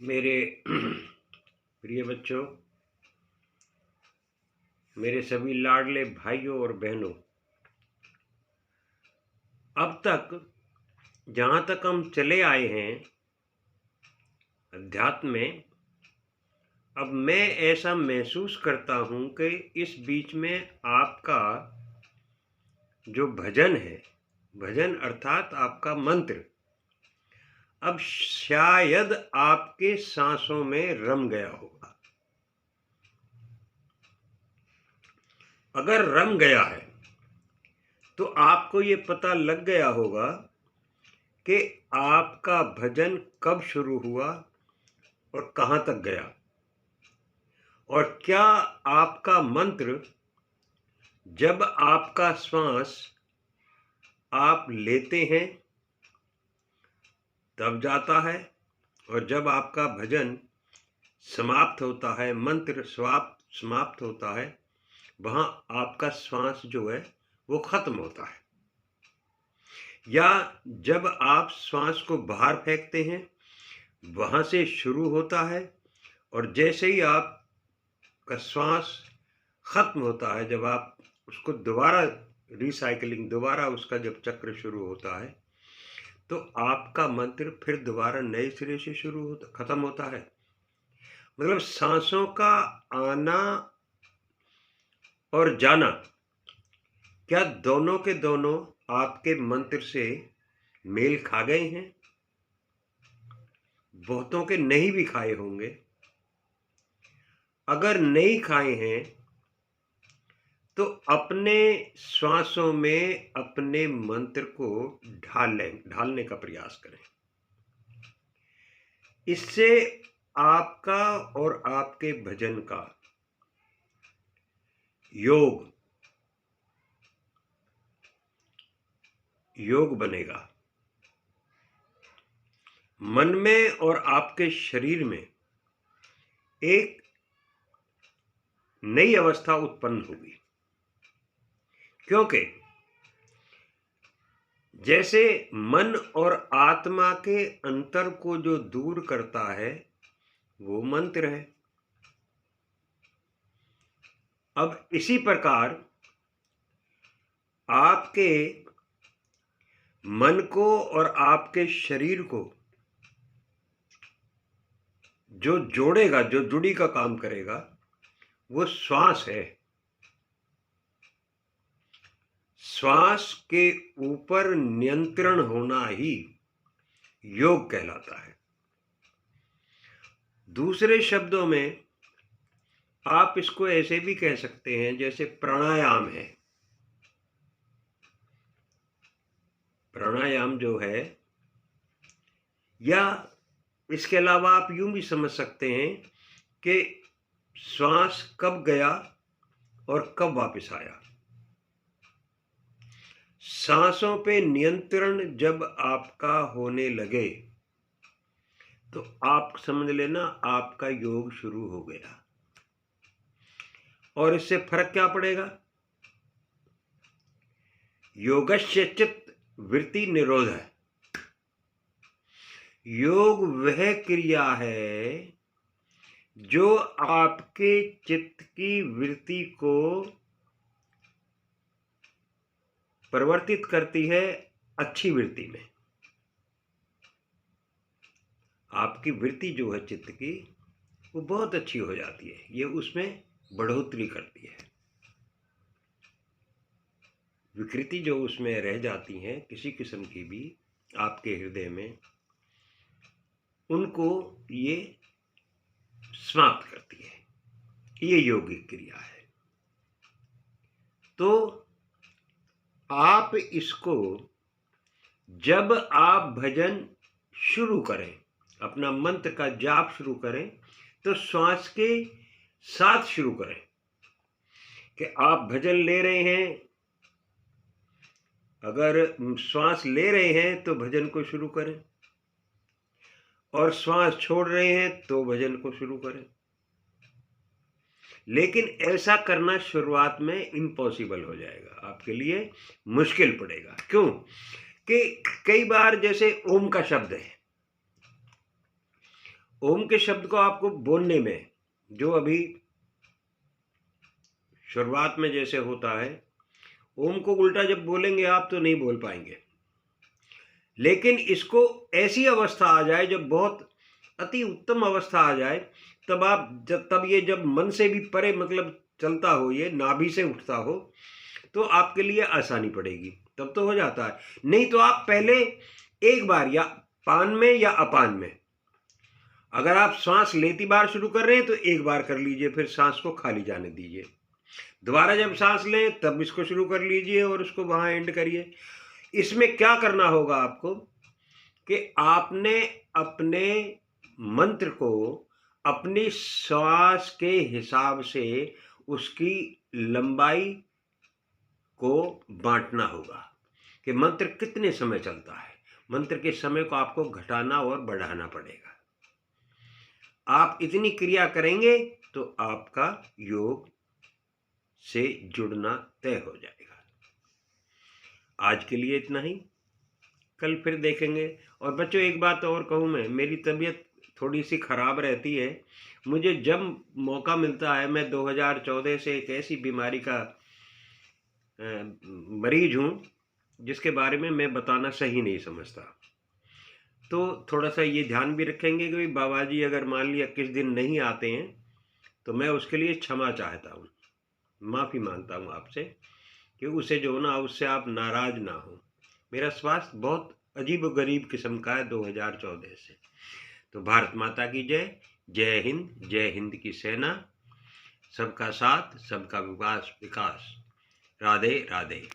मेरे प्रिय बच्चों, मेरे सभी लाडले भाइयों और बहनों, अब तक जहाँ तक हम चले आए हैं अध्यात्म में, अब मैं ऐसा महसूस करता हूँ कि इस बीच में आपका जो भजन है, भजन अर्थात आपका मंत्र, अब शायद आपके सांसों में रम गया होगा। अगर रम गया है तो आपको ये पता लग गया होगा कि आपका भजन कब शुरू हुआ और कहाँ तक गया, और क्या आपका मंत्र जब आपका श्वास आप लेते हैं तब जाता है, और जब आपका भजन समाप्त होता है, मंत्र समाप्त होता है, वहाँ आपका श्वास जो है वो खत्म होता है, या जब आप श्वास को बाहर फेंकते हैं वहाँ से शुरू होता है, और जैसे ही आपका श्वास खत्म होता है, जब आप उसको दोबारा रिसाइकलिंग, दोबारा उसका जब चक्र शुरू होता है, तो आपका मंत्र फिर दोबारा नए सिरे से खत्म होता है। मतलब सांसों का आना और जाना, क्या दोनों के दोनों आपके मंत्र से मेल खा गए हैं? बहुतों के नहीं भी खाए होंगे। अगर नहीं खाए हैं तो अपने श्वासों में अपने मंत्र को ढालने का प्रयास करें। इससे आपका और आपके भजन का योग बनेगा। मन में और आपके शरीर में एक नई अवस्था उत्पन्न होगी, क्योंकि जैसे मन और आत्मा के अंतर को जो दूर करता है वो मंत्र है। अब इसी प्रकार आपके मन को और आपके शरीर को जो जोड़ेगा, जो जुड़ी का काम करेगा, वो श्वास है। श्वास के ऊपर नियंत्रण होना ही योग कहलाता है। दूसरे शब्दों में आप इसको ऐसे भी कह सकते हैं जैसे प्राणायाम है। प्राणायाम जो है, या इसके अलावा आप यूं भी समझ सकते हैं कि श्वास कब गया और कब वापस आया। सांसों पे नियंत्रण जब आपका होने लगे तो आप समझ लेना आपका योग शुरू हो गया। और इससे फर्क क्या पड़ेगा? योगस्य चित्त वृत्ति निरोध है। योग वह क्रिया है जो आपके चित्त की वृत्ति को परिवर्तित करती है अच्छी वृत्ति में। आपकी वृत्ति जो है चित्त की, वो बहुत अच्छी हो जाती है, ये उसमें बढ़ोतरी करती है। विकृति जो उसमें रह जाती हैं किसी किस्म की भी आपके हृदय में, उनको ये समाप्त करती है। ये योगिक क्रिया है। तो आप इसको जब आप भजन शुरू करें, अपना मंत्र का जाप शुरू करें, तो श्वास के साथ शुरू करें कि आप भजन ले रहे हैं। अगर श्वास ले रहे हैं तो भजन को शुरू करें, और श्वास छोड़ रहे हैं तो भजन को शुरू करें। लेकिन ऐसा करना शुरुआत में इम्पॉसिबल हो जाएगा, आपके लिए मुश्किल पड़ेगा। क्यों? कि कई बार जैसे ओम का शब्द है, ओम के शब्द को आपको बोलने में, जो अभी शुरुआत में जैसे होता है, ओम को उल्टा जब बोलेंगे आप तो नहीं बोल पाएंगे। लेकिन इसको ऐसी अवस्था आ जाए, जब बहुत अति उत्तम अवस्था आ जाए, तब ये जब मन से भी परे मतलब चलता हो, ये नाभि से उठता हो, तो आपके लिए आसानी पड़ेगी, तब तो हो जाता है। नहीं तो आप पहले एक बार या पान में या अपान में, अगर आप सांस लेती बार शुरू कर रहे हैं तो एक बार कर लीजिए, फिर सांस को खाली जाने दीजिए। दोबारा जब सांस लें तब इसको शुरू कर लीजिए और उसको वहां एंड करिए। इसमें क्या करना होगा आपको कि आपने अपने मंत्र को अपनी श्वास के हिसाब से उसकी लंबाई को बांटना होगा कि मंत्र कितने समय चलता है। मंत्र के समय को आपको घटाना और बढ़ाना पड़ेगा। आप इतनी क्रिया करेंगे तो आपका योग से जुड़ना तय हो जाएगा। आज के लिए इतना ही, कल फिर देखेंगे। और बच्चों एक बात और कहूँ मैं, मेरी तबीयत थोड़ी सी ख़राब रहती है। मुझे जब मौका मिलता है, मैं 2014 से एक ऐसी बीमारी का मरीज हूँ जिसके बारे में मैं बताना सही नहीं समझता। तो थोड़ा सा ये ध्यान भी रखेंगे कि बाबा जी अगर मान लिया किस दिन नहीं आते हैं तो मैं उसके लिए क्षमा चाहता हूँ, माफ़ी मांगता हूँ आपसे कि उसे जो ना, उससे आप नाराज़ ना हो। मेरा स्वास्थ्य बहुत अजीब व गरीब किस्म का है 2014 से। तो भारत माता की जय। जय हिंद की सेना। सबका साथ, सबका विकास। राधे राधे।